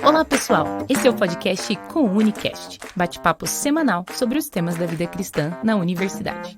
Olá, pessoal! Esse é o podcast com o Unicast, bate-papo semanal sobre os temas da vida cristã na universidade.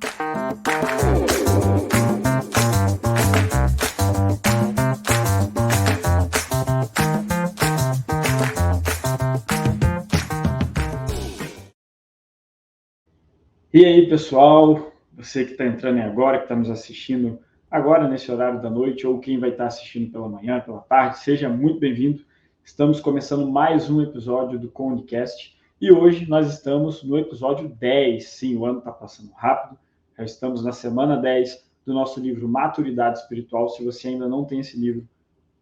E aí, pessoal, você que está entrando agora, que está nos assistindo agora nesse horário da noite, ou quem vai estar assistindo pela manhã, pela tarde, seja muito bem-vindo. Estamos começando mais um episódio do Unicast e hoje nós estamos no episódio 10. Sim, o ano está passando rápido, já estamos na semana 10 do nosso livro Maturidade Espiritual. Se você ainda não tem esse livro,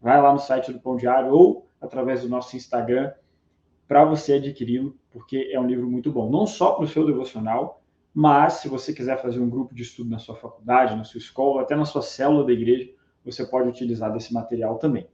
vai lá no site do Pão Diário ou através do nosso Instagram para você adquiri-lo, porque é um livro muito bom, não só para o seu devocional, mas se você quiser fazer um grupo de estudo na sua faculdade, na sua escola, até na sua célula da igreja, você pode utilizar desse material também.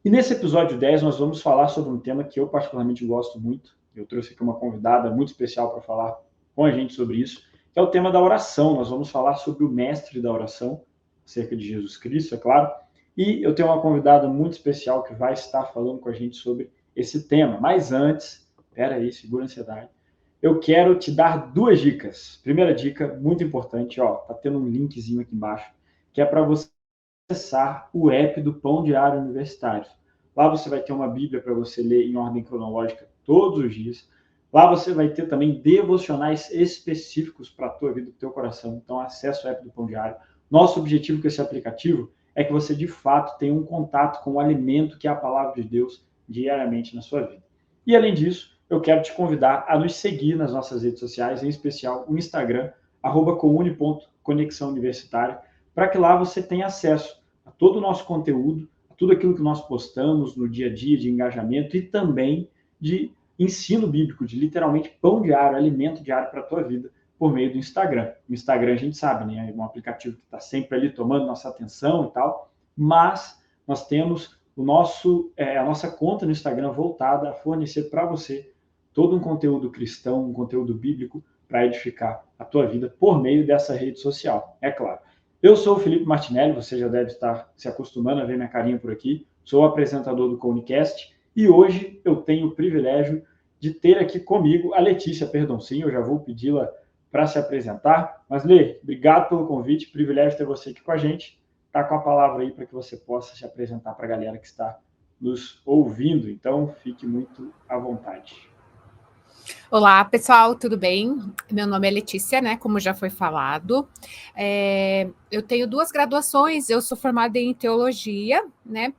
E nesse episódio 10 nós vamos falar sobre um tema que eu particularmente gosto muito. Eu trouxe aqui uma convidada muito especial para falar com a gente sobre isso, que é o tema da oração. Nós vamos falar sobre o mestre da oração, acerca de Jesus Cristo, é claro. E eu tenho uma convidada muito especial que vai estar falando com a gente sobre esse tema. Mas antes, segura a ansiedade. Eu quero te dar duas dicas. Primeira dica, muito importante, tá tendo um linkzinho aqui embaixo, que é para você acessar o app do Pão Diário Universitário. Lá você vai ter uma Bíblia para você ler em ordem cronológica todos os dias. Lá você vai ter também devocionais específicos para a tua vida, para o teu coração. Então, acesse o app do Pão Diário. Nosso objetivo com esse aplicativo é que você, de fato, tenha um contato com o alimento que é a palavra de Deus diariamente na sua vida. E, além disso, eu quero te convidar a nos seguir nas nossas redes sociais, em especial o Instagram, @coune.conexão universitária, para que lá você tenha acesso a todo o nosso conteúdo, a tudo aquilo que nós postamos no dia a dia de engajamento e também de ensino bíblico, de literalmente pão diário, alimento diário para a tua vida, por meio do Instagram. O Instagram a gente sabe, né? É um aplicativo que está sempre ali tomando nossa atenção e tal, mas nós temos a nossa conta no Instagram voltada a fornecer para você todo um conteúdo cristão, um conteúdo bíblico para edificar a tua vida por meio dessa rede social, é claro. Eu sou o Felipe Martinelli, você já deve estar se acostumando a ver minha carinha por aqui, sou o apresentador do Unicast e hoje eu tenho o privilégio de ter aqui comigo a Letícia Perdoncinho. Eu já vou pedi-la para se apresentar, mas Lê, obrigado pelo convite, privilégio ter você aqui com a gente, tá com a palavra aí para que você possa se apresentar para a galera que está nos ouvindo, então fique muito à vontade. Olá, pessoal, tudo bem? Meu nome é Letícia, né? Como já foi falado. Eu tenho 2 graduações, eu sou formada em teologia, né?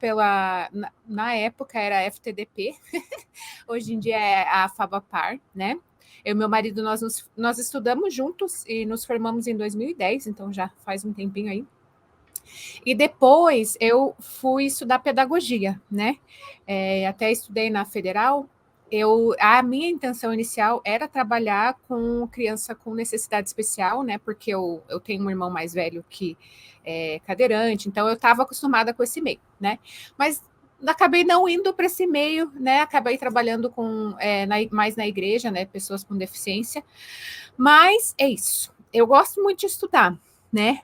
Na época era FTDP, hoje em dia é a FABAPAR, né? Eu e meu marido, nós estudamos juntos e nos formamos em 2010, então já faz um tempinho aí. E depois eu fui estudar pedagogia, né? Até estudei na Federal. A minha intenção inicial era trabalhar com criança com necessidade especial, né? Porque eu tenho um irmão mais velho que é cadeirante, então eu estava acostumada com esse meio, né? Mas acabei não indo para esse meio, né? Acabei trabalhando mais na igreja, né? Pessoas com deficiência. Mas é isso. Eu gosto muito de estudar, né?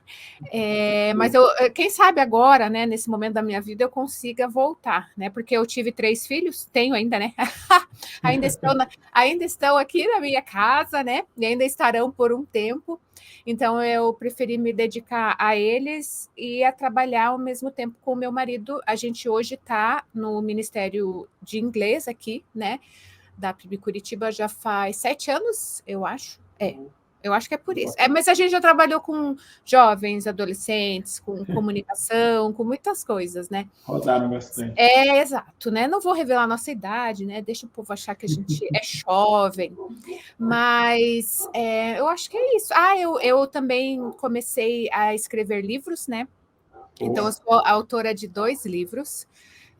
Mas quem sabe agora, né, nesse momento da minha vida, eu consiga voltar, né? Porque eu tive 3 filhos, tenho ainda, né? ainda estão aqui na minha casa, né? E ainda estarão por um tempo. Então, eu preferi me dedicar a eles e a trabalhar ao mesmo tempo com o meu marido. A gente hoje está no Ministério de Inglês aqui, né? Da PIB Curitiba já faz 7 anos, eu acho. Eu acho que é por isso. Mas a gente já trabalhou com jovens, adolescentes, com comunicação, com muitas coisas, né? Rodaram bastante. Exato, né? Não vou revelar a nossa idade, né? Deixa o povo achar que a gente é jovem. Mas eu acho que é isso. Eu também comecei a escrever livros, né? Então, eu sou autora de 2 livros.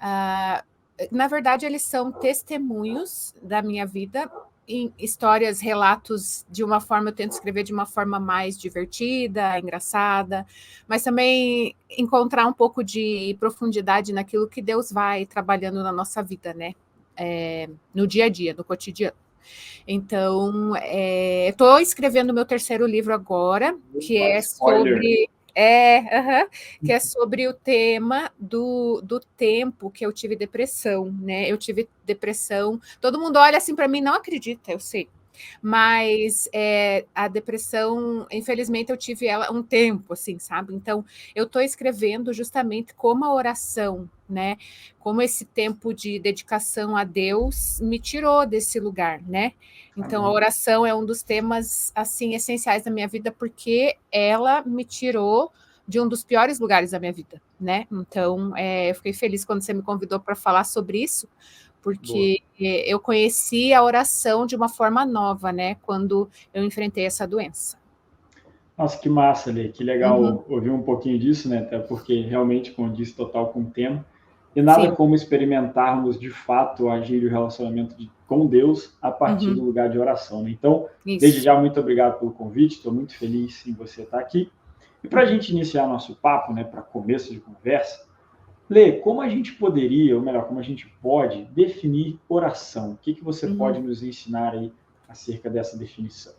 Na verdade, eles são testemunhos da minha vida, em histórias, relatos de uma forma, eu tento escrever de uma forma mais divertida, engraçada, mas também encontrar um pouco de profundidade naquilo que Deus vai trabalhando na nossa vida, né? No dia a dia, no cotidiano. Então, estou escrevendo meu 3º livro agora, que é sobre Que é sobre o tema do tempo que eu tive depressão, né? Eu tive depressão. Todo mundo olha assim para mim, não acredita, eu sei. Mas a depressão, infelizmente, eu tive ela um tempo, assim, sabe? Então, eu estou escrevendo justamente como a oração, né? Como esse tempo de dedicação a Deus me tirou desse lugar, né? Então, a oração é um dos temas, assim, essenciais da minha vida, porque ela me tirou de um dos piores lugares da minha vida, né? Então, eu fiquei feliz quando você me convidou para falar sobre isso, porque eu conheci a oração de uma forma nova, né? Quando eu enfrentei essa doença. Nossa, que massa, Lê. Que legal ouvir um pouquinho disso, né? Até porque realmente, como disse, total com o tema. E nada como experimentarmos de fato agir o relacionamento com Deus a partir do lugar de oração, né? Então, desde já, muito obrigado pelo convite. Estou muito feliz em você estar aqui. E para a gente iniciar nosso papo, né? Para começo de conversa, Lê, como a gente poderia, ou melhor, como a gente pode definir oração? O que você pode nos ensinar aí acerca dessa definição?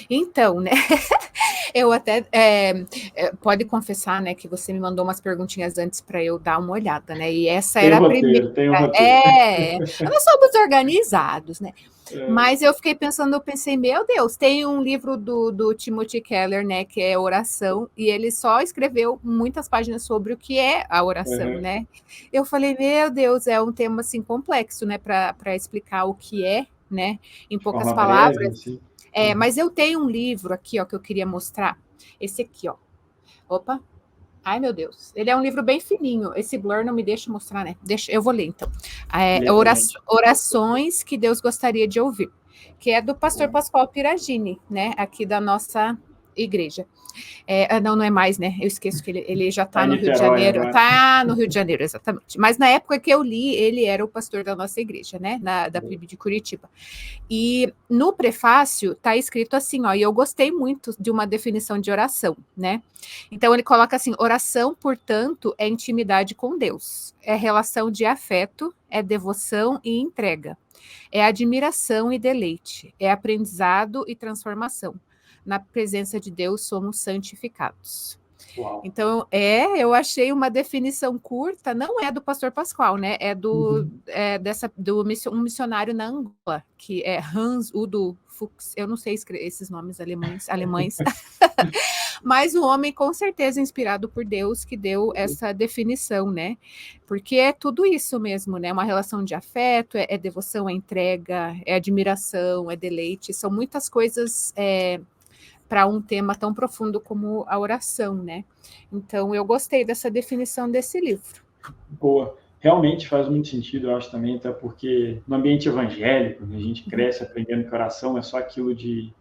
Então, né? Eu até pode confessar, né, que você me mandou umas perguntinhas antes para eu dar uma olhada, né? E essa era a primeira. Tem um roteiro. Nós somos organizados, né? Mas eu pensei, meu Deus, tem um livro do Timothy Keller, né, que é oração, e ele só escreveu muitas páginas sobre o que é a oração, né? Eu falei, meu Deus, é um tema assim complexo, né, para explicar o que é, né, em poucas palavras. Breve, assim. Mas eu tenho um livro aqui, ó, que eu queria mostrar. Esse aqui, ó. Opa. Ai, meu Deus. Ele é um livro bem fininho. Esse blur não me deixa mostrar, né? Eu vou ler, então. Orações que Deus gostaria de ouvir. Que é do pastor Pascoal Piragini, né? Aqui da nossa igreja. Não é mais, né? Eu esqueço que ele já está no Rio de Janeiro. Está no Rio de Janeiro, exatamente. Mas na época que eu li, ele era o pastor da nossa igreja, né? Da PIB de Curitiba. E no prefácio está escrito assim, ó, e eu gostei muito de uma definição de oração, né? Então ele coloca assim: oração, portanto, é intimidade com Deus, é relação de afeto, é devoção e entrega, é admiração e deleite, é aprendizado e transformação. Na presença de Deus somos santificados. Uau. Então, eu achei uma definição curta, não é do pastor Pascoal, né? É um missionário na Angola, que é Hans Udo Fuchs. Eu não sei escrever esses nomes alemães. Mas um homem com certeza inspirado por Deus que deu essa definição, né? Porque é tudo isso mesmo, né? Uma relação de afeto, é devoção, é entrega, é admiração, é deleite, são muitas coisas para um tema tão profundo como a oração, né? Então, eu gostei dessa definição desse livro. Boa. Realmente faz muito sentido, eu acho também, até porque no ambiente evangélico, a gente cresce aprendendo que oração é só aquilo de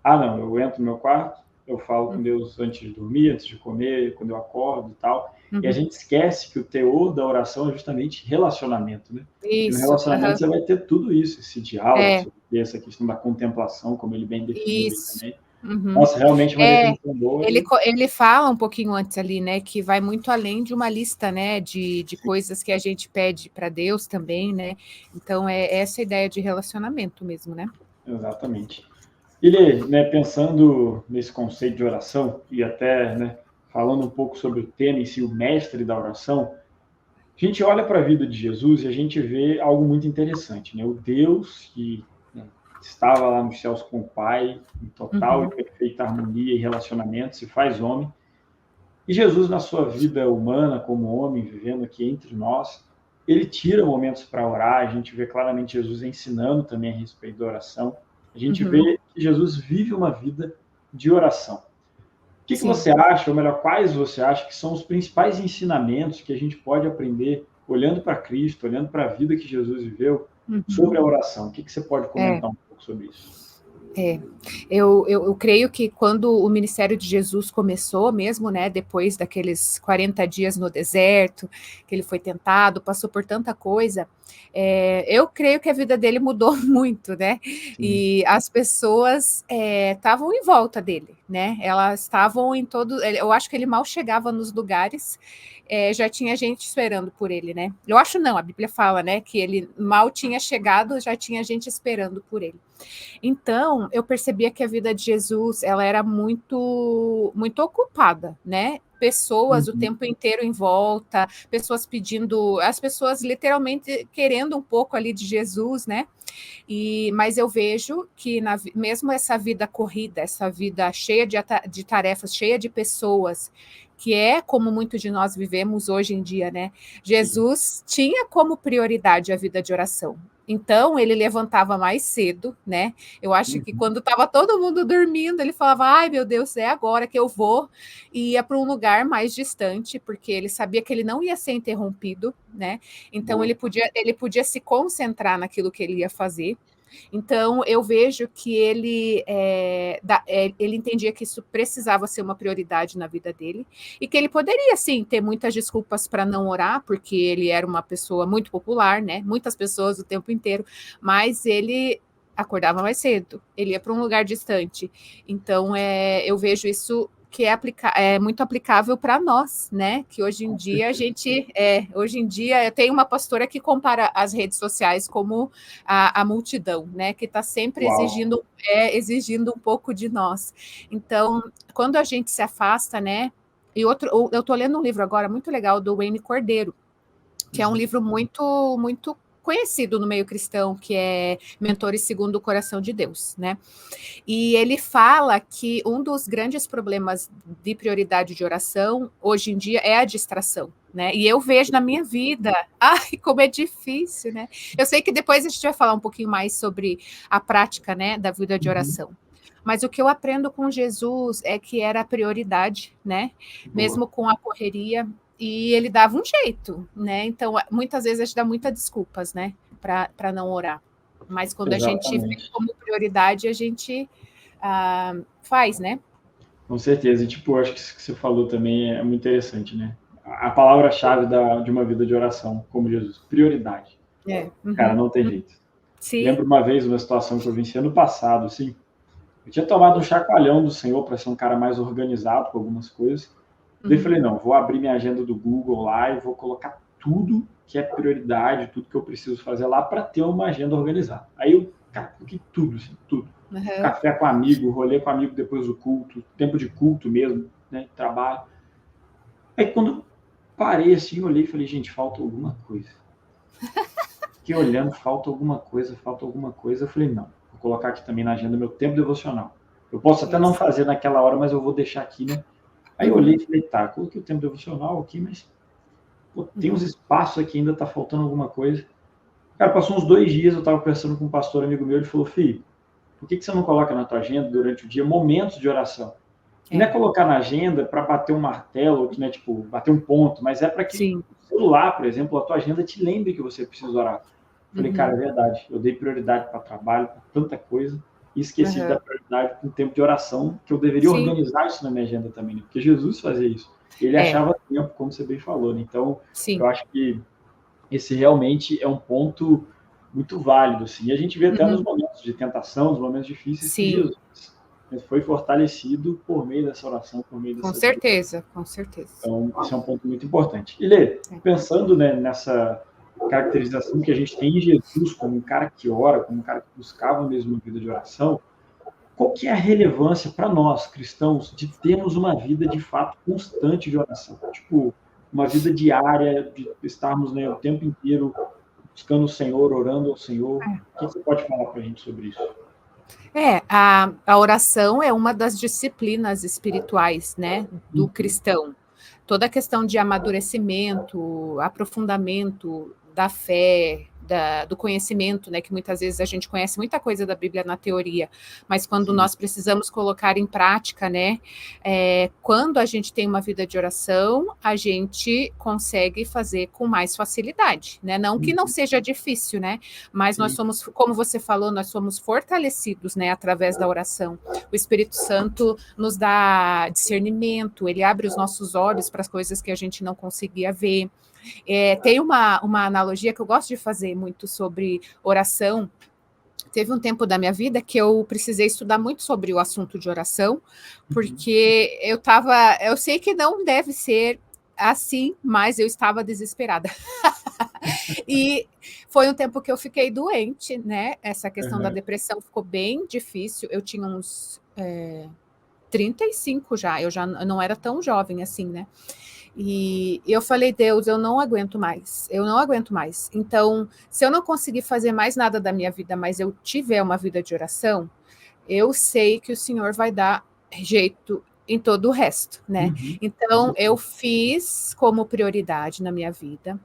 não, eu entro no meu quarto, eu falo com Deus antes de dormir, antes de comer, quando eu acordo e tal. E a gente esquece que o teor da oração é justamente relacionamento, né? E no relacionamento você vai ter tudo isso, esse diálogo, essa questão da contemplação, como ele bem definiu também. Nossa, realmente uma definição boa. Ele fala um pouquinho antes ali, né, que vai muito além de uma lista, né, de coisas que a gente pede para Deus também, né? Então, é essa ideia de relacionamento mesmo, né? Exatamente. Ele, né, pensando nesse conceito de oração e até, né, falando um pouco sobre o tema em si, o mestre da oração, a gente olha para a vida de Jesus e a gente vê algo muito interessante, né? O Deus que estava lá nos céus com o Pai, em total e perfeita harmonia e relacionamento, se faz homem. E Jesus, na sua vida humana, como homem, vivendo aqui entre nós, ele tira momentos para orar. A gente vê claramente Jesus ensinando também a respeito da oração. A gente vê que Jesus vive uma vida de oração. O que você acha, ou melhor, quais você acha que são os principais ensinamentos que a gente pode aprender olhando para Cristo, olhando para a vida que Jesus viveu, sobre a oração? O que você pode comentar um pouco sobre isso? Eu creio que quando o ministério de Jesus começou mesmo, né, depois daqueles 40 dias no deserto, que ele foi tentado, passou por tanta coisa, eu creio que a vida dele mudou muito, né? E as pessoas estavam em volta dele, né? Elas estavam em todo. Eu acho que ele mal chegava nos lugares já tinha gente esperando por ele, né? Eu acho não, a Bíblia fala, né, que ele mal tinha chegado, já tinha gente esperando por ele. Então, eu percebia que a vida de Jesus, ela era muito, muito ocupada, né? Pessoas o tempo inteiro em volta, pessoas pedindo, as pessoas literalmente querendo um pouco ali de Jesus, né? Mas eu vejo que mesmo essa vida corrida, essa vida cheia de tarefas, cheia de pessoas, que é como muitos de nós vivemos hoje em dia, né? Jesus tinha como prioridade a vida de oração. Então, ele levantava mais cedo, né? Eu acho que quando estava todo mundo dormindo, ele falava, ai, meu Deus, é agora que eu vou. E ia para um lugar mais distante, porque ele sabia que ele não ia ser interrompido, né? Então, ele podia se concentrar naquilo que ele ia fazer. Então, eu vejo que ele entendia que isso precisava ser uma prioridade na vida dele e que ele poderia, sim, ter muitas desculpas para não orar, porque ele era uma pessoa muito popular, né? Muitas pessoas o tempo inteiro, mas ele acordava mais cedo, ele ia para um lugar distante. Então, eu vejo isso que é muito aplicável para nós, né? Que hoje em dia hoje em dia eu tenho uma pastora que compara as redes sociais como a multidão, né? Que está sempre exigindo um pouco de nós. Então, quando a gente se afasta, né? Eu estou lendo um livro agora muito legal do Wayne Cordeiro, que é um livro muito, muito conhecido no meio cristão, que é Mentores Segundo o Coração de Deus, né? E ele fala que um dos grandes problemas de prioridade de oração hoje em dia é a distração, né? E eu vejo na minha vida, ai, como é difícil, né? Eu sei que depois a gente vai falar um pouquinho mais sobre a prática, né, da vida de oração. Mas o que eu aprendo com Jesus é que era a prioridade, né? Mesmo com a correria, e ele dava um jeito, né? Então, muitas vezes a gente dá muitas desculpas, né, para não orar. Mas quando Exatamente. A gente vê como prioridade, a gente faz, né? Com certeza. E, tipo, acho que isso que você falou também é muito interessante, né? A palavra-chave de uma vida de oração, como Jesus, prioridade. Cara, não tem jeito. Sim. Lembro uma vez uma situação que eu venci ano passado, assim. Eu tinha tomado um chacoalhão do Senhor para ser um cara mais organizado com algumas coisas. Daí falei, não, vou abrir minha agenda do Google lá e vou colocar tudo que é prioridade, tudo que eu preciso fazer lá para ter uma agenda organizada. Aí eu, cara, coloquei tudo, assim, tudo. Café com amigo, rolê com amigo depois do culto, tempo de culto mesmo, né, trabalho. Aí quando eu parei assim, olhei e falei, gente, falta alguma coisa. Fiquei olhando, falta alguma coisa. Eu falei, não, vou colocar aqui também na agenda meu tempo devocional. Eu posso até não fazer naquela hora, mas eu vou deixar aqui, né? Aí eu olhei e falei, tá, coloquei o tempo devocional aqui, mas pô, tem uns espaços aqui, ainda tá faltando alguma coisa. Cara, passou uns 2 dias, eu tava conversando com um pastor amigo meu, ele falou, filho, por que você não coloca na tua agenda, durante o dia, momentos de oração? E não é colocar na agenda para bater um martelo, né, tipo, bater um ponto, mas é para que o celular, por exemplo, a tua agenda te lembre que você precisa orar. Eu falei, cara, é verdade, eu dei prioridade para trabalho, para tanta coisa, e esqueci de dar prioridade para um tempo de oração, que eu deveria organizar isso na minha agenda também, né? Porque Jesus fazia isso. Ele achava tempo, como você bem falou, né? Então, eu acho que esse realmente é um ponto muito válido, assim. E a gente vê até nos momentos de tentação, nos momentos difíceis, que Jesus foi fortalecido por meio dessa oração, por meio dessa... Com certeza. Então, esse é um ponto muito importante. E Lê, pensando, né, nessa caracterização que a gente tem em Jesus como um cara que ora, como um cara que buscava mesmo uma vida de oração, qual que é a relevância para nós, cristãos, de termos uma vida de fato constante de oração? Tipo, uma vida diária, de estarmos, né, o tempo inteiro buscando o Senhor, orando ao Senhor. O que você pode falar para a gente sobre isso? A oração é uma das disciplinas espirituais, né, do cristão. Toda a questão de amadurecimento, aprofundamento da fé, do conhecimento, né, que muitas vezes a gente conhece muita coisa da Bíblia na teoria, mas quando nós precisamos colocar em prática, né, quando a gente tem uma vida de oração, a gente consegue fazer com mais facilidade, né, não que não seja difícil, né, mas nós somos, como você falou, nós somos fortalecidos, né, através da oração. O Espírito Santo nos dá discernimento, ele abre os nossos olhos para as coisas que a gente não conseguia ver. Tem uma analogia que eu gosto de fazer muito sobre oração. Teve um tempo da minha vida que eu precisei estudar muito sobre o assunto de oração, porque eu sei que não deve ser assim, mas eu estava desesperada. E foi um tempo que eu fiquei doente, né? Essa questão da depressão ficou bem difícil. Eu tinha uns 35 já, eu já não era tão jovem assim, né? E eu falei, Deus, eu não aguento mais, eu não aguento mais. Então, se eu não conseguir fazer mais nada da minha vida, mas eu tiver uma vida de oração, eu sei que o Senhor vai dar jeito em todo o resto, né? Então, eu fiz como prioridade na minha vida.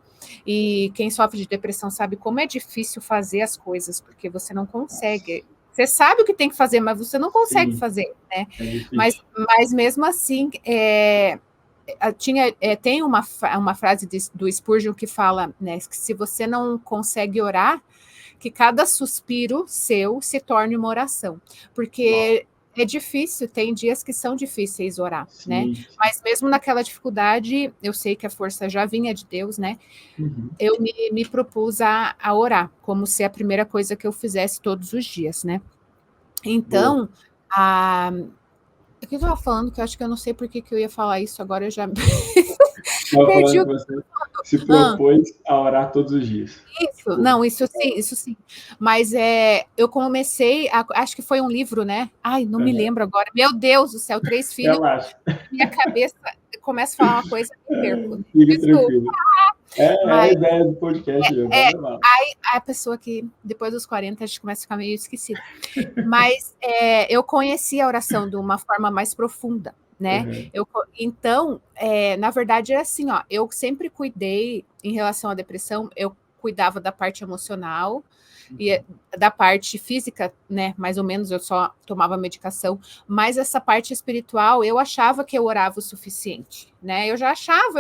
E quem sofre de depressão sabe como é difícil fazer as coisas, porque você não consegue. Você sabe o que tem que fazer, mas você não consegue fazer, né? Mas mesmo assim, tem uma frase do Spurgeon que fala, né, que se você não consegue orar, que cada suspiro seu se torne uma oração, porque é difícil, tem dias que são difíceis orar, né? Mas mesmo naquela dificuldade, eu sei que a força já vinha de Deus, né? Eu me propus a orar, como se a primeira coisa que eu fizesse todos os dias, né? Então, o que eu estava falando, que eu acho que eu não sei por que eu ia falar isso, agora eu já perdi o... Você se propôs a orar todos os dias. Isso, não, isso sim. Mas eu comecei, acho que foi um livro, né? Ai, não me lembro agora. Meu Deus do céu, 3 filhos. Minha cabeça começa a falar uma coisa e perco. Fica tranquilo. A ideia do podcast. Aí a pessoa que, depois dos 40, a gente começa a ficar meio esquecida. Mas eu conheci a oração de uma forma mais profunda, né? Então, na verdade, é assim, ó, eu sempre cuidei, em relação à depressão, eu cuidava da parte emocional e da parte física, né? Mais ou menos, eu só tomava medicação, mas essa parte espiritual, eu achava que eu orava o suficiente, né? Eu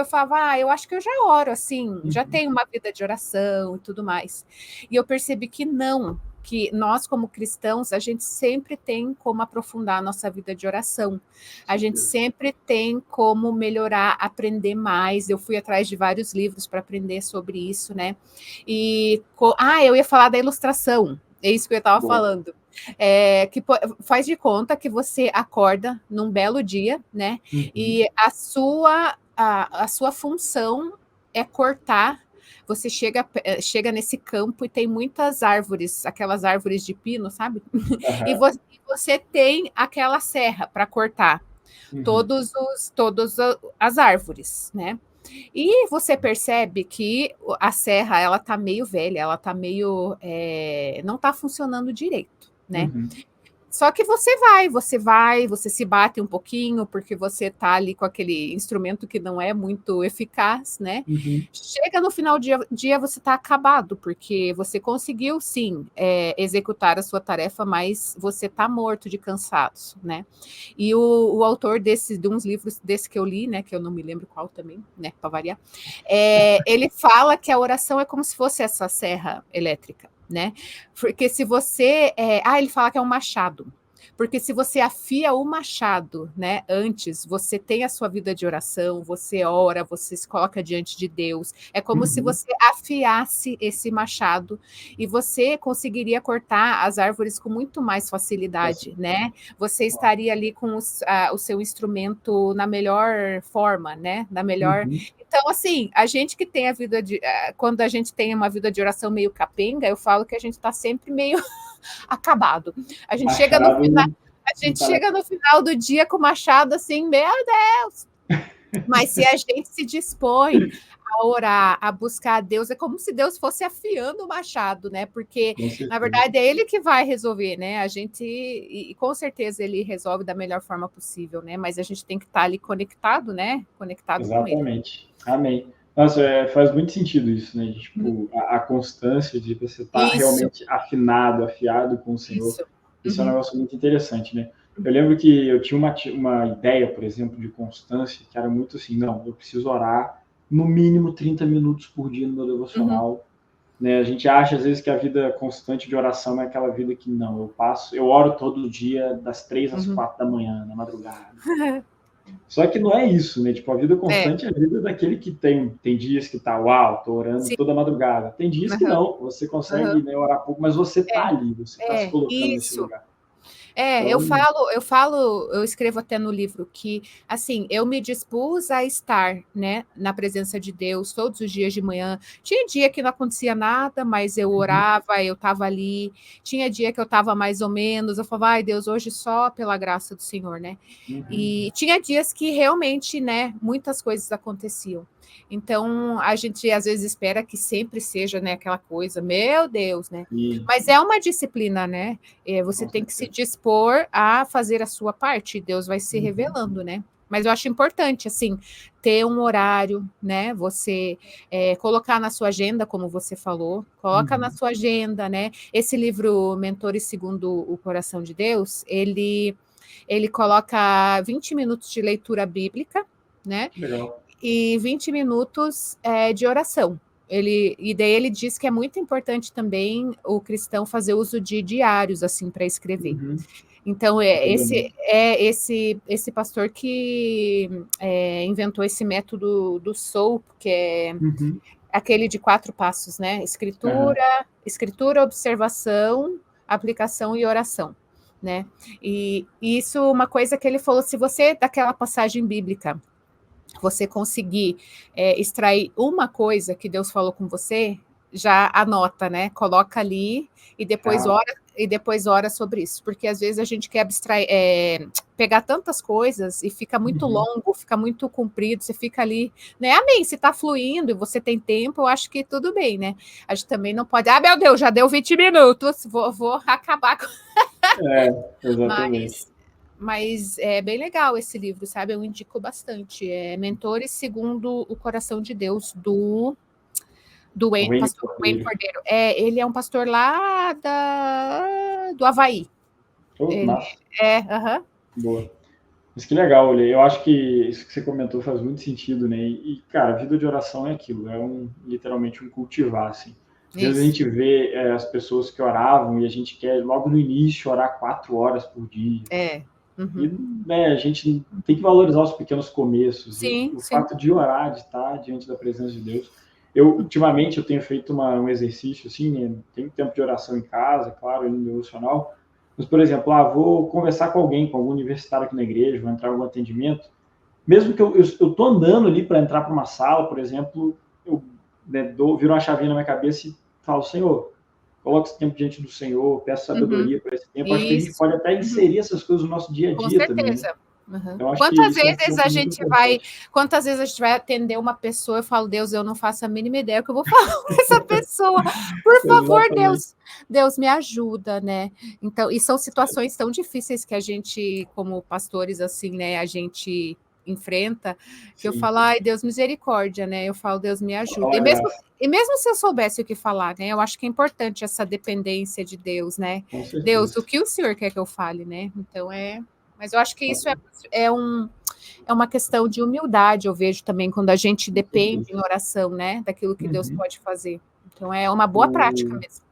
falava, eu acho que eu já oro, assim, já tenho uma vida de oração e tudo mais. E eu percebi que não, que nós, como cristãos, a gente sempre tem como aprofundar a nossa vida de oração. A gente sempre tem como melhorar, aprender mais. Eu fui atrás de vários livros para aprender sobre isso, né? E eu ia falar da ilustração. É isso que eu estava falando. Que faz de conta que você acorda num belo dia, né? E a sua função é cortar. Você chega nesse campo e tem muitas árvores, aquelas árvores de pino, sabe? E você tem aquela serra para cortar todas as árvores, né? E você percebe que a serra, ela tá meio velha, ela tá meio... não tá funcionando direito, né? Só que você se bate um pouquinho, porque você tá ali com aquele instrumento que não é muito eficaz, né? Chega no final do dia, você tá acabado, porque você conseguiu, sim, executar a sua tarefa, mas você tá morto de cansaço, né? E o autor de uns livros desse que eu li, né, que eu não me lembro qual também, né, para variar, ele fala que a oração é como se fosse essa serra elétrica, né? Porque se você... ele fala que é um machado. Porque se você afia o machado, né, antes, você tem a sua vida de oração, você ora, você se coloca diante de Deus. É como se você afiasse esse machado e você conseguiria cortar as árvores com muito mais facilidade, né? Você estaria ali com o seu instrumento na melhor forma, né? Na melhor... Então, assim, a gente que tem a vida de... quando a gente tem uma vida de oração meio capenga, eu falo que a gente está sempre meio acabado. A gente chega no final do dia com o machado assim, meu Deus! Mas se a gente se dispõe a orar, a buscar a Deus, é como se Deus fosse afiando o machado, né? Porque, na verdade, é Ele que vai resolver, né? A gente, e com certeza, Ele resolve da melhor forma possível, né? Mas a gente tem que estar ali conectado, né? Conectado com Ele. Exatamente. Amém. Nossa, faz muito sentido isso, né? Tipo, a constância de você estar realmente afinado, afiado com o Senhor. Isso é um negócio muito interessante, né? Eu lembro que eu tinha uma ideia, por exemplo, de constância, que era muito assim, não, eu preciso orar no mínimo 30 minutos por dia no meu devocional. Né? A gente acha, às vezes, que a vida constante de oração é aquela vida que, não, eu oro todo dia, das 3 às 4 da manhã, na madrugada. Só que não é isso, né? Tipo, a vida constante é a vida daquele que tem dias que tá, tô orando toda madrugada. Tem dias que não, você consegue orar pouco, mas você tá ali, você tá se colocando nesse lugar. Eu escrevo até no livro que, assim, eu me dispus a estar, né, na presença de Deus todos os dias de manhã. Tinha dia que não acontecia nada, mas eu orava, eu estava ali. Tinha dia que eu estava mais ou menos, eu falava, ai Deus, hoje só pela graça do Senhor, né? E tinha dias que realmente, né, muitas coisas aconteciam. Então, a gente às vezes espera que sempre seja, né, aquela coisa, meu Deus, né? Mas é uma disciplina, né? Você tem que se dispor a fazer a sua parte, Deus vai se revelando, né? Mas eu acho importante, assim, ter um horário, né? Você colocar na sua agenda, como você falou, coloca na sua agenda, né? Esse livro, Mentores Segundo o Coração de Deus, ele coloca 20 minutos de leitura bíblica, né? Legal. E 20 minutos de oração. E daí ele diz que é muito importante também o cristão fazer uso de diários assim para escrever. Então esse pastor que inventou esse método do SOAP, que é aquele de 4 passos, né? Escritura, observação, aplicação e oração, né? E isso é uma coisa que ele falou: se você daquela passagem bíblica você conseguir extrair uma coisa que Deus falou com você, já anota, né? Coloca ali e depois ora sobre isso, porque às vezes a gente quer pegar tantas coisas e fica muito longo, fica muito comprido, você fica ali, né? Amém, se tá fluindo e você tem tempo, eu acho que tudo bem, né? A gente também não pode, meu Deus, já deu 20 minutos, vou acabar com... Exatamente. Mas é bem legal esse livro, sabe? Eu indico bastante. Mentores Segundo o Coração de Deus, do pastor Wayne Cordeiro. Ele é um pastor lá do Havaí. Massa. Boa. Mas que legal, Olê. Eu acho que isso que você comentou faz muito sentido, né? E cara, a vida de oração é aquilo, literalmente um cultivar, assim. Às vezes a gente vê as pessoas que oravam e a gente quer, logo no início, orar 4 horas por dia. E né, a gente tem que valorizar os pequenos começos. Sim, o fato de orar, de estar diante da presença de Deus. Ultimamente, eu tenho feito um exercício, assim, né? Tenho tempo de oração em casa, claro, no devocional. Mas, por exemplo, vou conversar com algum universitário aqui na igreja, vou entrar em algum atendimento. Mesmo que eu estou andando ali para entrar para uma sala, por exemplo, eu viro uma chavinha na minha cabeça e falo, Senhor, coloque esse tempo diante do Senhor, peço sabedoria para esse tempo. Acho que a gente pode até inserir essas coisas no nosso dia a dia também. Com certeza. Então, quantas vezes a gente vai atender uma pessoa e falo, Deus, eu não faço a mínima ideia o que eu vou falar com essa pessoa. Por favor, Deus me ajuda, né? Então, e são situações tão difíceis que a gente, como pastores, assim, né, a gente enfrenta, que eu falo, ai, Deus, misericórdia, né? Eu falo, Deus, me ajuda. E mesmo se eu soubesse o que falar, né? Eu acho que é importante essa dependência de Deus, né? Deus, o que o Senhor quer que eu fale, né? Então, Mas eu acho que isso é uma questão de humildade, eu vejo também, quando a gente depende em oração, né? Daquilo que Deus pode fazer. Então, é uma boa prática mesmo.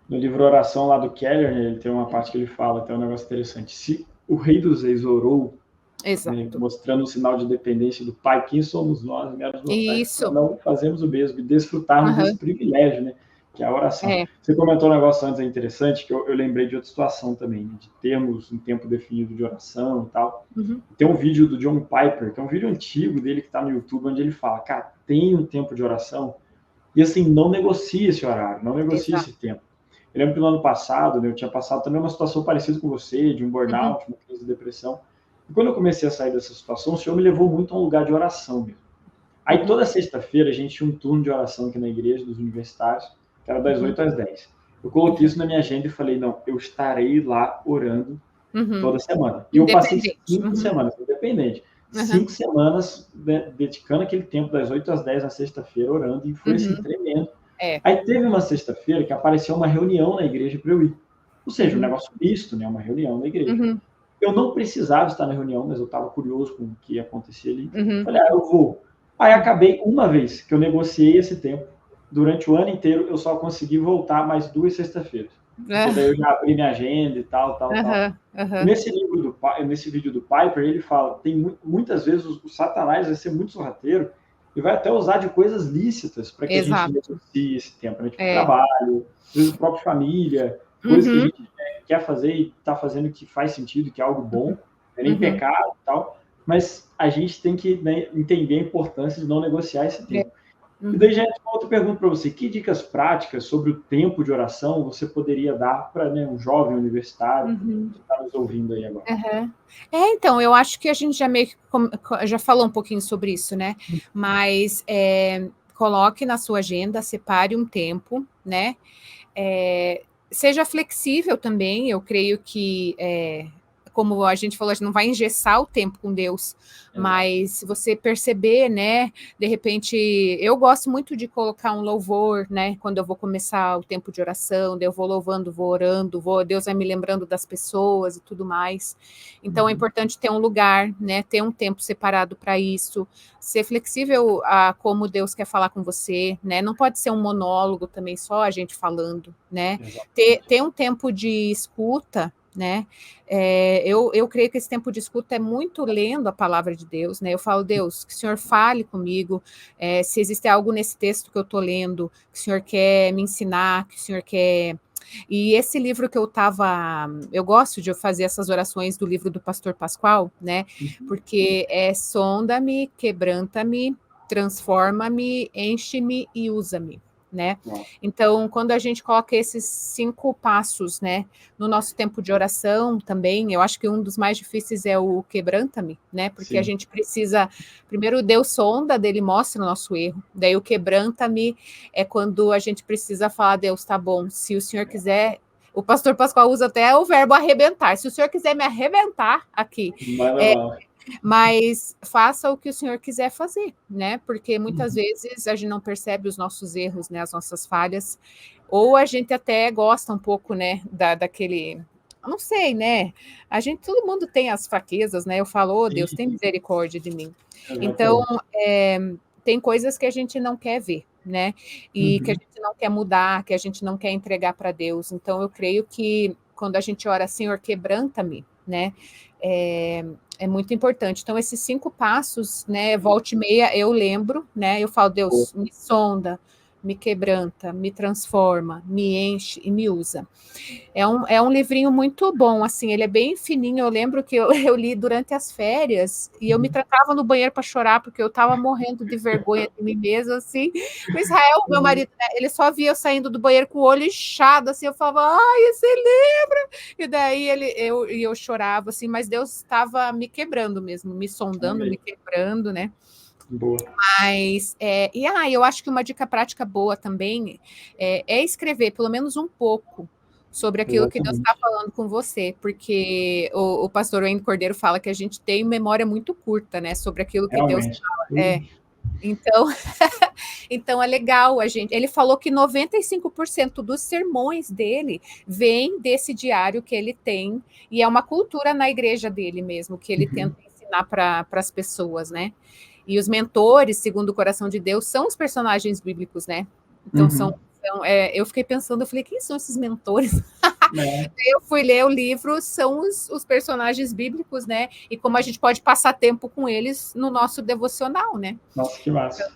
No livro Oração, lá do Keller, ele tem uma parte que ele fala, tem um negócio interessante. Se o Rei dos Reis orou, né, mostrando um sinal de dependência do Pai, quem somos nós, meros mortais, não fazemos o mesmo, e desfrutarmos desse privilégio, né, que é a oração. Você comentou um negócio antes interessante, que eu lembrei de outra situação também, né, de termos um tempo definido de oração e tal. Tem um vídeo do John Piper, que é um vídeo antigo dele que está no YouTube, onde ele fala, cara, tem um tempo de oração, e assim, não negocie esse horário, não negocie esse tempo. Eu lembro que no ano passado, né, eu tinha passado também uma situação parecida com você, de um burnout, uma crise de depressão. E quando eu comecei a sair dessa situação, o Senhor me levou muito a um lugar de oração mesmo. Aí toda sexta-feira a gente tinha um turno de oração aqui na igreja dos universitários, que era das 8 às 10. Eu coloquei isso na minha agenda e falei, não, eu estarei lá orando toda semana. E eu passei 5 semanas, independente. 5 semanas, né, dedicando aquele tempo das 8 às 10 na sexta-feira, orando, e foi assim, tremendo. Aí teve uma sexta-feira que apareceu uma reunião na igreja para eu ir. Ou seja, um negócio misto, né, uma reunião na igreja. Eu não precisava estar na reunião, mas eu estava curioso com o que ia acontecer ali. Falei, eu vou. Aí acabei uma vez que eu negociei esse tempo. Durante o ano inteiro, eu só consegui voltar mais 2 sexta-feiras. Porque daí eu já abri minha agenda e tal. Nesse vídeo do Piper, ele fala, tem muitas vezes o Satanás vai ser muito sorrateiro e vai até usar de coisas lícitas para que a gente negocie esse tempo, né? Tipo trabalho, às vezes a própria família, coisas que a gente quer fazer e está fazendo o que faz sentido, que é algo bom, não é nem pecado e tal, mas a gente tem que, né, entender a importância de não negociar esse tempo. E daí já entra uma outra pergunta para você. Que dicas práticas sobre o tempo de oração você poderia dar para, né, um jovem universitário que está nos ouvindo aí agora? Então, eu acho que a gente já meio que já falou um pouquinho sobre isso, né? Mas coloque na sua agenda, separe um tempo, né? Seja flexível também, eu creio que como a gente falou, a gente não vai engessar o tempo com Deus, mas você perceber, né, de repente, eu gosto muito de colocar um louvor, né, quando eu vou começar o tempo de oração, eu vou louvando, vou orando, Deus vai me lembrando das pessoas e tudo mais, então é importante ter um lugar, né, ter um tempo separado para isso, ser flexível a como Deus quer falar com você, né, não pode ser um monólogo também, só a gente falando, né, ter um tempo de escuta, né? Eu creio que esse tempo de escuta é muito lendo a palavra de Deus, né? Eu falo, Deus, que o Senhor fale comigo, se existe algo nesse texto que eu estou lendo, que o Senhor quer me ensinar, que o Senhor quer... E esse livro que eu gosto de fazer essas orações do livro do Pastor Pascoal, né? Porque sonda-me, quebranta-me, transforma-me, enche-me e usa-me. Né? Então, quando a gente coloca esses 5 passos, né, no nosso tempo de oração também, eu acho que um dos mais difíceis é o quebranta-me, né, porque a gente precisa, primeiro Deus sonda, dele mostra o nosso erro, daí o quebranta-me é quando a gente precisa falar, Deus, tá bom, se o Senhor quiser, o pastor Pascoal usa até o verbo arrebentar, se o Senhor quiser me arrebentar aqui, mas faça o que o Senhor quiser fazer, né? Porque muitas vezes a gente não percebe os nossos erros, né? As nossas falhas, ou a gente até gosta um pouco, né? Daquele, não sei, né? Todo mundo tem as fraquezas, né? Eu falo, oh, Deus, tem misericórdia de mim. Então, tem coisas que a gente não quer ver, né? E que a gente não quer mudar, que a gente não quer entregar para Deus. Então, eu creio que quando a gente ora, Senhor, quebranta-me, né? É muito importante. Então, esses 5 passos, né, volta e meia, eu lembro, né, eu falo, Deus, me sonda, me quebranta, me transforma, me enche e me usa. É um livrinho muito bom, assim, ele é bem fininho, eu lembro que eu li durante as férias, e eu me trancava no banheiro para chorar, porque eu estava morrendo de vergonha de mim mesma, assim. O Israel, meu marido, né, ele só via eu saindo do banheiro com o olho inchado, assim, eu falava, ai, você lembra? E daí eu chorava, assim, mas Deus estava me quebrando mesmo, me sondando, me quebrando, né? Boa. Mas, eu acho que uma dica prática boa também é escrever pelo menos um pouco sobre aquilo que Deus está falando com você, porque o pastor Wayne Cordeiro fala que a gente tem memória muito curta, né, sobre aquilo que Deus fala. Então é legal ele falou que 95% dos sermões dele vem desse diário que ele tem, e é uma cultura na igreja dele mesmo, que ele tenta ensinar para as pessoas, né? E os mentores, segundo o coração de Deus, são os personagens bíblicos, né? Então, eu fiquei pensando, eu falei, quem são esses mentores? Eu fui ler o livro, são os personagens bíblicos, né? E como a gente pode passar tempo com eles no nosso devocional, né? Nossa, que massa.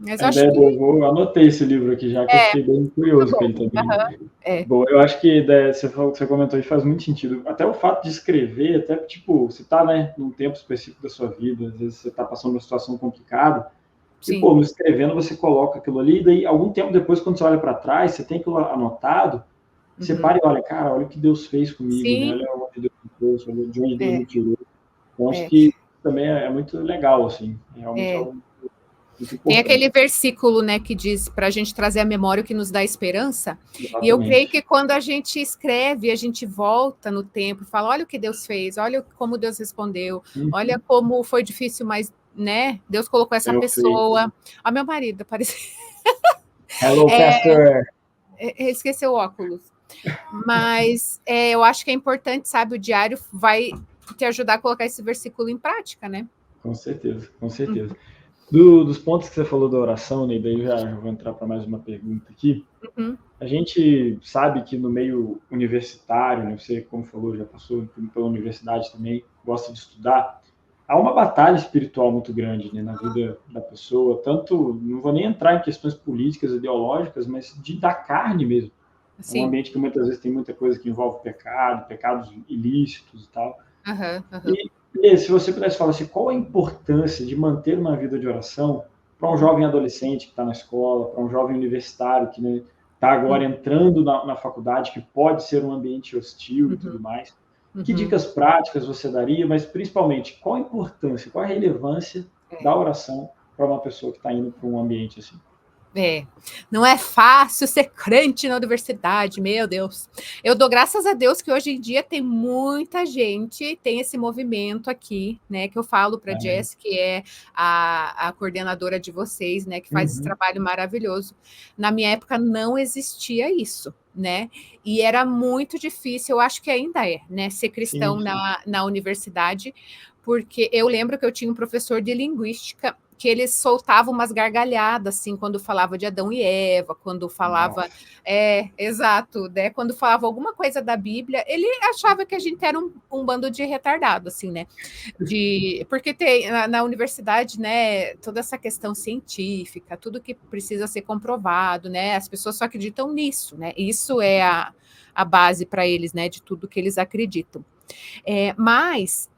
Mas a ideia eu anotei esse livro aqui já, que eu fiquei bem curioso com ele também. Bom, eu acho que você comentou isso, faz muito sentido. Até o fato de escrever, até tipo, você está, né, num tempo específico da sua vida, às vezes você está passando uma situação complicada, e, no escrevendo você coloca aquilo ali, e daí algum tempo depois, quando você olha para trás, você tem aquilo anotado, você para e olha, cara, olha o que Deus fez comigo, né? Olha onde Deus me trouxe, olha de onde Deus me tirou. Então, acho que também é muito legal, assim, realmente é um... Tem aquele versículo, né, que diz para a gente trazer a memória o que nos dá esperança. Exatamente. E eu creio que quando a gente escreve, a gente volta no tempo e fala, olha o que Deus fez, olha como Deus respondeu, olha como foi difícil, mas, né, Deus colocou essa pessoa. Ó, meu marido, apareceu. Hello, pastor. Esqueceu o óculos. Mas eu acho que é importante, sabe, o diário vai te ajudar a colocar esse versículo em prática, né? Com certeza, com certeza. Dos pontos que você falou da oração, né, daí eu já vou entrar para mais uma pergunta aqui. A gente sabe que no meio universitário, né, você, como falou, já passou pela universidade também, gosta de estudar, há uma batalha espiritual muito grande, né, na vida da pessoa, tanto, não vou nem entrar em questões políticas, ideológicas, mas da carne mesmo. Sim. É um ambiente que muitas vezes tem muita coisa que envolve pecado, pecados ilícitos e tal. E se você pudesse falar assim, qual a importância de manter uma vida de oração para um jovem adolescente que está na escola, para um jovem universitário que está agora entrando na faculdade, que pode ser um ambiente hostil e tudo mais? Que dicas práticas você daria, mas principalmente, qual a importância, qual a relevância da oração para uma pessoa que está indo para um ambiente assim? Não é fácil ser crente na universidade, meu Deus. Eu dou graças a Deus que hoje em dia tem muita gente, tem esse movimento aqui, né, que eu falo para a Jess, que é a coordenadora de vocês, né, que faz esse trabalho maravilhoso. Na minha época não existia isso, né, e era muito difícil, eu acho que ainda é, né, ser cristão na universidade, porque eu lembro que eu tinha um professor de linguística que ele soltava umas gargalhadas, assim, quando falava de Adão e Eva, quando falava... exato, né? Quando falava alguma coisa da Bíblia, ele achava que a gente era um bando de retardado, assim, né? Porque tem na universidade, né, toda essa questão científica, tudo que precisa ser comprovado, né? As pessoas só acreditam nisso, né? Isso é a base para eles, né? De tudo que eles acreditam. Mas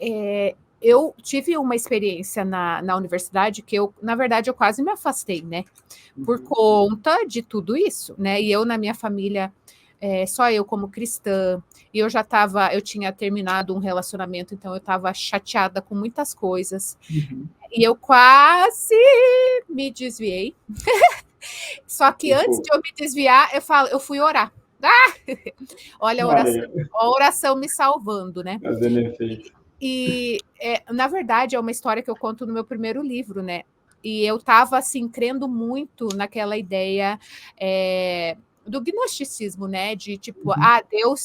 eu tive uma experiência na universidade que na verdade, eu quase me afastei, né? Por conta de tudo isso, né? E eu, na minha família, só eu como cristã, e eu tinha terminado um relacionamento, então eu estava chateada com muitas coisas. E eu quase me desviei. Só que antes de eu me desviar, eu fui orar. Olha a oração me salvando, né? Fazendo efeito. E, na verdade, é uma história que eu conto no meu primeiro livro, né? E eu estava, assim, crendo muito naquela ideia do gnosticismo, né? De, tipo,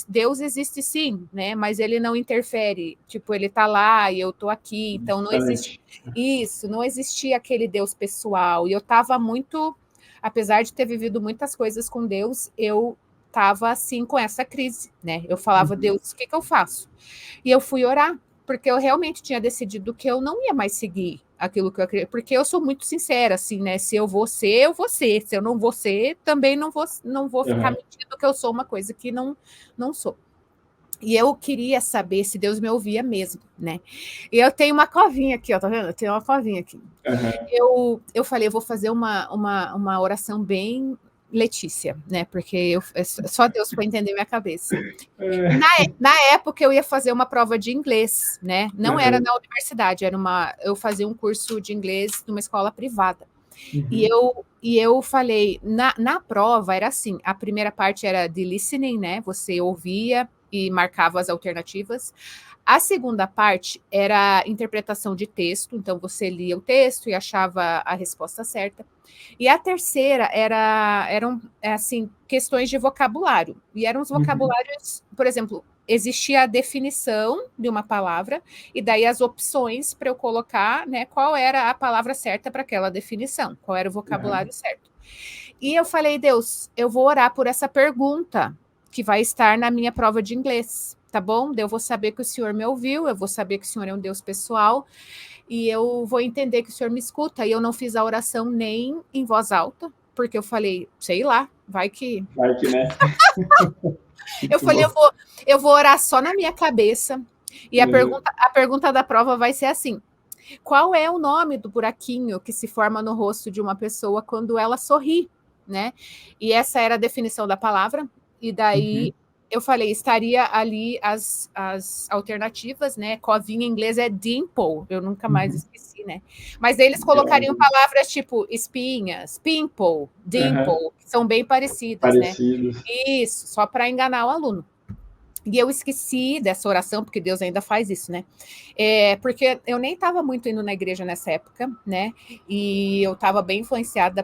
Deus existe sim, né? Mas ele não interfere. Tipo, ele está lá e eu estou aqui. Então, não existe isso. Não existia aquele Deus pessoal. E eu estava muito... Apesar de ter vivido muitas coisas com Deus, eu estava, assim, com essa crise, né? Eu falava, Deus, o que eu faço? E eu fui orar, porque eu realmente tinha decidido que eu não ia mais seguir aquilo que eu acredito, porque eu sou muito sincera, assim, né? Se eu vou ser, eu vou ser. Se eu não vou ser, também não vou ficar mentindo que eu sou uma coisa que não sou. E eu queria saber se Deus me ouvia mesmo, né? E eu tenho uma covinha aqui, ó, tá vendo? Eu tenho uma covinha aqui. Eu falei, eu vou fazer uma oração bem Letícia, né? Porque só Deus para entender minha cabeça. Na época eu ia fazer uma prova de inglês, né? Não era na universidade, eu fazia um curso de inglês numa escola privada. E eu falei, na prova era assim, a primeira parte era de listening, né? Você ouvia e marcava as alternativas. A segunda parte era interpretação de texto, então você lia o texto e achava a resposta certa. E a terceira eram assim, questões de vocabulário. E eram os vocabulários, por exemplo, existia a definição de uma palavra, e daí as opções para eu colocar, né, qual era a palavra certa para aquela definição, qual era o vocabulário certo. E eu falei, Deus, eu vou orar por essa pergunta que vai estar na minha prova de inglês, tá bom? Eu vou saber que o Senhor me ouviu, eu vou saber que o Senhor é um Deus pessoal, e eu vou entender que o Senhor me escuta. E eu não fiz a oração nem em voz alta, porque eu falei, sei lá, vai que... Vai que, né? Eu falei, eu vou orar só na minha cabeça, e a pergunta da prova vai ser assim, qual é o nome do buraquinho que se forma no rosto de uma pessoa quando ela sorri, né? E essa era a definição da palavra, e daí eu falei, estaria ali as alternativas, né? Covinha em inglês é dimple, eu nunca mais esqueci, né? Mas eles colocariam palavras tipo espinhas, pimple, dimple, que são bem parecidas, né? Isso, só para enganar o aluno. E eu esqueci dessa oração, porque Deus ainda faz isso, né? Porque eu nem estava muito indo na igreja nessa época, né? E eu estava bem influenciada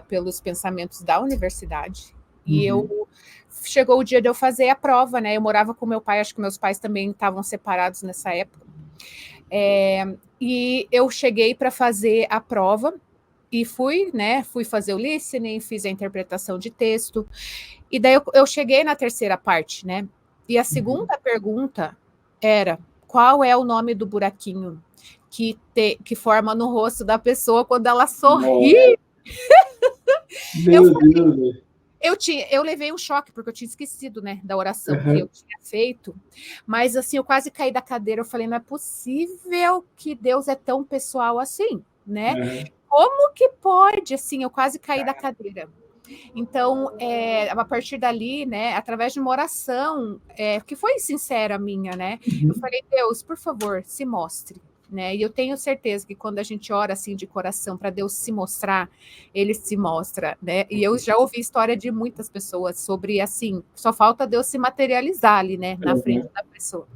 pelos pensamentos da universidade. E chegou o dia de eu fazer a prova, né? Eu morava com meu pai, acho que meus pais também estavam separados nessa época. E eu cheguei para fazer a prova e fui fazer o listening, fiz a interpretação de texto. E daí eu cheguei na terceira parte, né? E a segunda pergunta era, qual é o nome do buraquinho que forma no rosto da pessoa quando ela sorri? Meu Deus! Eu levei um choque, porque eu tinha esquecido, né, da oração que eu tinha feito, mas assim, eu quase caí da cadeira, eu falei, não é possível que Deus é tão pessoal assim, né? Como que pode, assim, eu quase caí da cadeira. Então, a partir dali, né, através de uma oração, que foi sincera a minha, né, eu falei, Deus, por favor, se mostre. Né? E eu tenho certeza que quando a gente ora assim de coração para Deus se mostrar, ele se mostra, né? E eu já ouvi história de muitas pessoas sobre assim, só falta Deus se materializar ali, né, na frente da pessoa.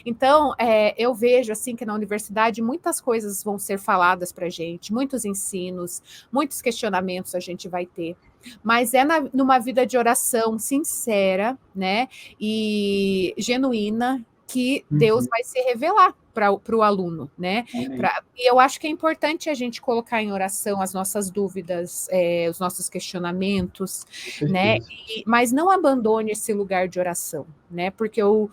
Então, eu vejo assim que na universidade muitas coisas vão ser faladas para a gente, muitos ensinos, muitos questionamentos a gente vai ter, mas numa vida de oração sincera, né, e genuína, que Deus vai se revelar para o aluno, né? E eu acho que é importante a gente colocar em oração as nossas dúvidas, os nossos questionamentos, né? Mas não abandone esse lugar de oração, né? Porque eu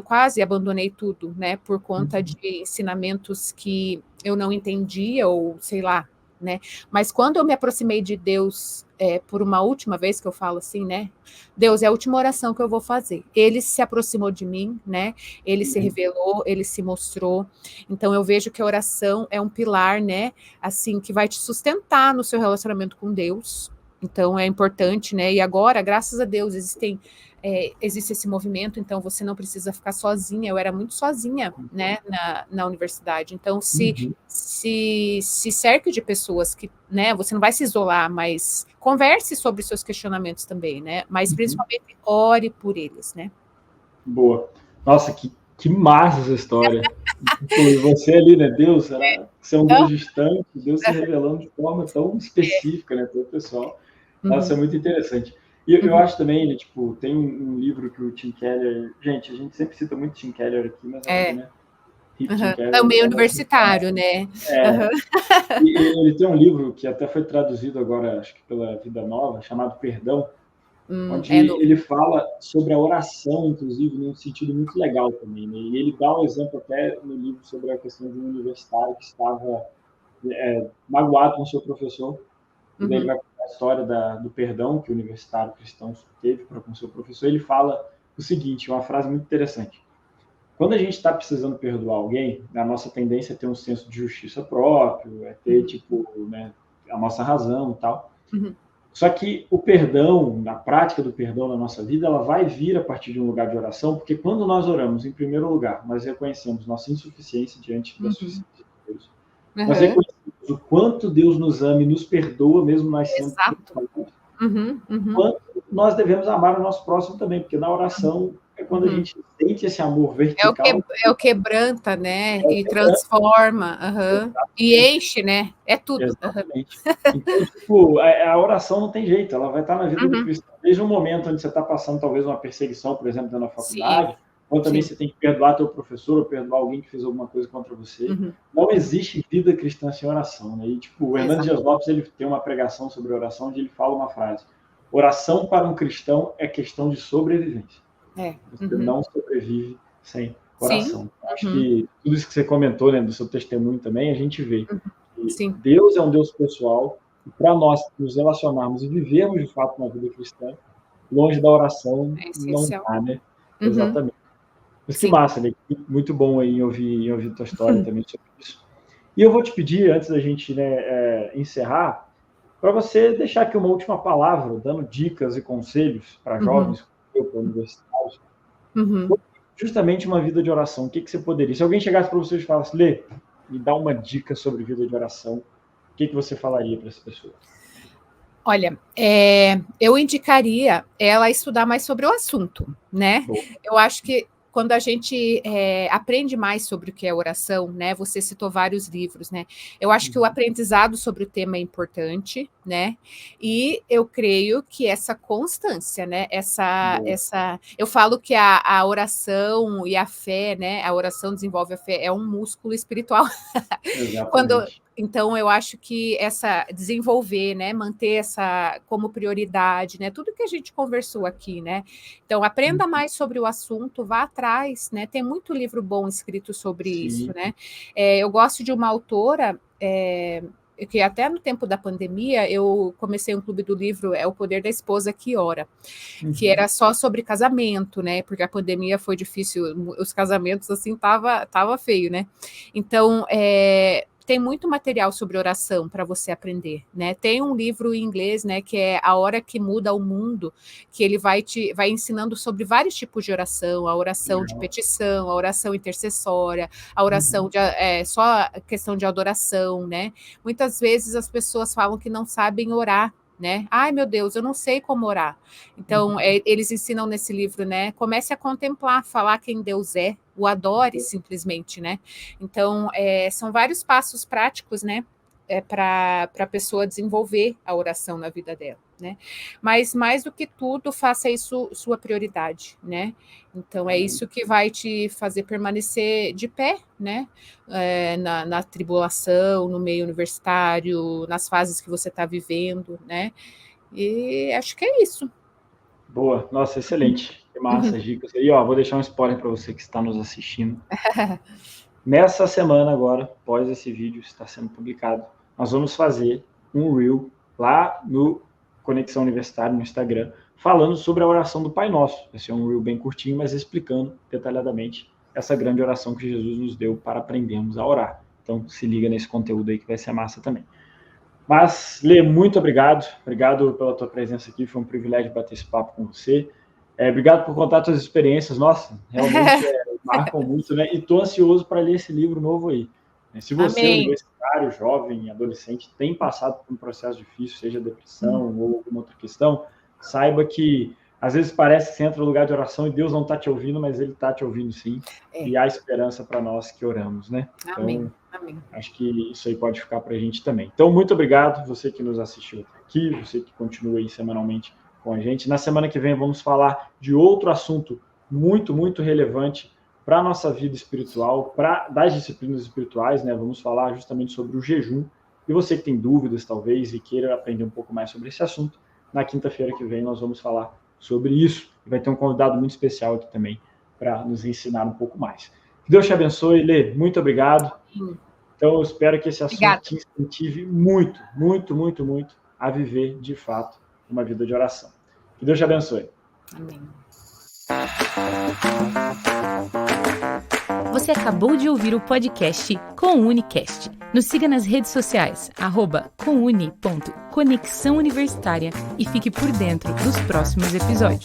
quase abandonei tudo, né? Por conta de ensinamentos que eu não entendia, ou sei lá, né? Mas quando eu me aproximei de Deus, por uma última vez, que eu falo assim, né? Deus, é a última oração que eu vou fazer. Ele se aproximou de mim, né? Ele se revelou, ele se mostrou. Então eu vejo que a oração é um pilar, né? Assim, que vai te sustentar no seu relacionamento com Deus. Então é importante, né? E agora, graças a Deus, existe esse movimento, então você não precisa ficar sozinha. Eu era muito sozinha, né, na universidade. Então se cerque de pessoas que, né, você não vai se isolar, mas converse sobre seus questionamentos também, né? Mas principalmente ore por eles, né? Boa. Nossa, que massa essa história. E você ali, né? Deus, será que você é um Deus distante? Deus se revelando de forma tão específica, né, para o pessoal. Nossa, é muito interessante. E eu acho também, né, tipo, tem um livro que o Tim Keller... Gente, a gente sempre cita muito Tim Keller aqui, mas né? Tim Keller, é o meio universitário, né? E ele tem um livro que até foi traduzido agora, acho que pela Vida Nova, chamado Perdão, onde ele fala sobre a oração, inclusive, num sentido muito legal também. Né? E ele dá um exemplo até no livro sobre a questão de um universitário que estava magoado com o seu professor. E daí ele vai contar a história do perdão que o universitário cristão teve com o seu professor. Ele fala o seguinte, uma frase muito interessante. Quando a gente está precisando perdoar alguém, a nossa tendência é ter um senso de justiça próprio, é ter, tipo, né, a nossa razão e tal. Só que o perdão, a prática do perdão na nossa vida, ela vai vir a partir de um lugar de oração, porque quando nós oramos, em primeiro lugar, nós reconhecemos nossa insuficiência diante da suficiência de Deus. Nós reconhecemos o quanto Deus nos ama e nos perdoa, mesmo nós sendo pecadores. Quanto nós devemos amar o nosso próximo também, porque na oração é quando a gente sente esse amor vertical. É o quebranta, né? E transforma, e enche, né? É tudo. Exatamente. Então, tipo, a oração não tem jeito, ela vai estar na vida do cristão. Desde um momento onde você está passando talvez uma perseguição, por exemplo, dentro da faculdade, ou também você tem que perdoar teu professor, ou perdoar alguém que fez alguma coisa contra você. Não existe vida cristã sem oração, né? E, tipo, o Hernando Dias Lopes, ele tem uma pregação sobre oração, onde ele fala uma frase: oração para um cristão é questão de sobrevivência. Você não sobrevive sem oração. Acho que tudo isso que você comentou, né, do seu testemunho também, a gente vê que Deus é um Deus pessoal, e para nós nos relacionarmos e vivermos de fato uma vida cristã, longe da oração não dá, né? Exatamente. Mas que massa, né? Muito bom aí em ouvir tua história também sobre isso. E eu vou te pedir, antes da gente, né, encerrar, para você deixar aqui uma última palavra, dando dicas e conselhos para jovens, para universitários, justamente uma vida de oração. O que você poderia... Se alguém chegasse para você e falasse, Lê, me dá uma dica sobre vida de oração, o que você falaria para essa pessoa? Olha, eu indicaria ela estudar mais sobre o assunto, né? Eu acho que quando a gente aprende mais sobre o que é oração, né? Você citou vários livros, né? Eu acho que o aprendizado sobre o tema é importante, né? E eu creio que essa constância, né? Eu falo que a oração e a fé, né? A oração desenvolve a fé, é um músculo espiritual. Então, eu acho que desenvolver, né, manter essa como prioridade, né, tudo que a gente conversou aqui, né, então aprenda mais sobre o assunto, vá atrás, né, tem muito livro bom escrito sobre isso, né, eu gosto de uma autora, que até no tempo da pandemia eu comecei um clube do livro, é O Poder da Esposa que Ora, que era só sobre casamento, né? Porque a pandemia foi difícil, os casamentos assim tava feio, né? Então, tem muito material sobre oração para você aprender, né? Tem um livro em inglês, né, que é A Hora que Muda o Mundo, que ele vai ensinando sobre vários tipos de oração, a oração de petição, a oração intercessória, a oração só a questão de adoração, né? Muitas vezes as pessoas falam que não sabem orar, né? Ai, meu Deus, eu não sei como orar. Então, eles ensinam nesse livro, né? Comece a contemplar, falar quem Deus é, o adore simplesmente, né? Então, são vários passos práticos, né? Para a pessoa desenvolver a oração na vida dela, né? Mas, mais do que tudo, faça isso sua prioridade, né? Então, é isso que vai te fazer permanecer de pé, né? Na tribulação, no meio universitário, nas fases que você está vivendo, né? E acho que é isso. Boa, nossa, excelente. Que massa, dicas. E ó, vou deixar um spoiler para você que está nos assistindo. Nessa semana agora, após esse vídeo estar sendo publicado, nós vamos fazer um Reel lá no Conexão Universitária, no Instagram, falando sobre a oração do Pai Nosso. Vai ser um Reel bem curtinho, mas explicando detalhadamente essa grande oração que Jesus nos deu para aprendermos a orar. Então, se liga nesse conteúdo aí que vai ser massa também. Mas, Lê, muito obrigado. Obrigado pela tua presença aqui. Foi um privilégio bater esse papo com você. Obrigado por contar suas experiências. Nossa, realmente marcam muito, né? E estou ansioso para ler esse livro novo aí. Se você, universitário, jovem, adolescente, tem passado por um processo difícil, seja depressão ou alguma outra questão, saiba que às vezes parece que você entra no lugar de oração e Deus não está te ouvindo, mas Ele está te ouvindo sim. E há esperança para nós que oramos, né? Amém. Então, acho que isso aí pode ficar para a gente também. Então, muito obrigado, você que nos assistiu aqui, você que continua aí semanalmente com a gente. Na semana que vem vamos falar de outro assunto muito, muito relevante para a nossa vida espiritual, das disciplinas espirituais, né? Vamos falar justamente sobre o jejum. E você que tem dúvidas, talvez, e queira aprender um pouco mais sobre esse assunto, na quinta-feira que vem nós vamos falar sobre isso. E vai ter um convidado muito especial aqui também para nos ensinar um pouco mais. Que Deus te abençoe, Lê. Muito obrigado. Então, eu espero que esse assunto te incentive muito, muito, muito, muito a viver, de fato, uma vida de oração. Que Deus te abençoe. Amém. Você acabou de ouvir o podcast Comunicast. Nos siga nas redes sociais, @comuni.conexão universitária e fique por dentro dos próximos episódios.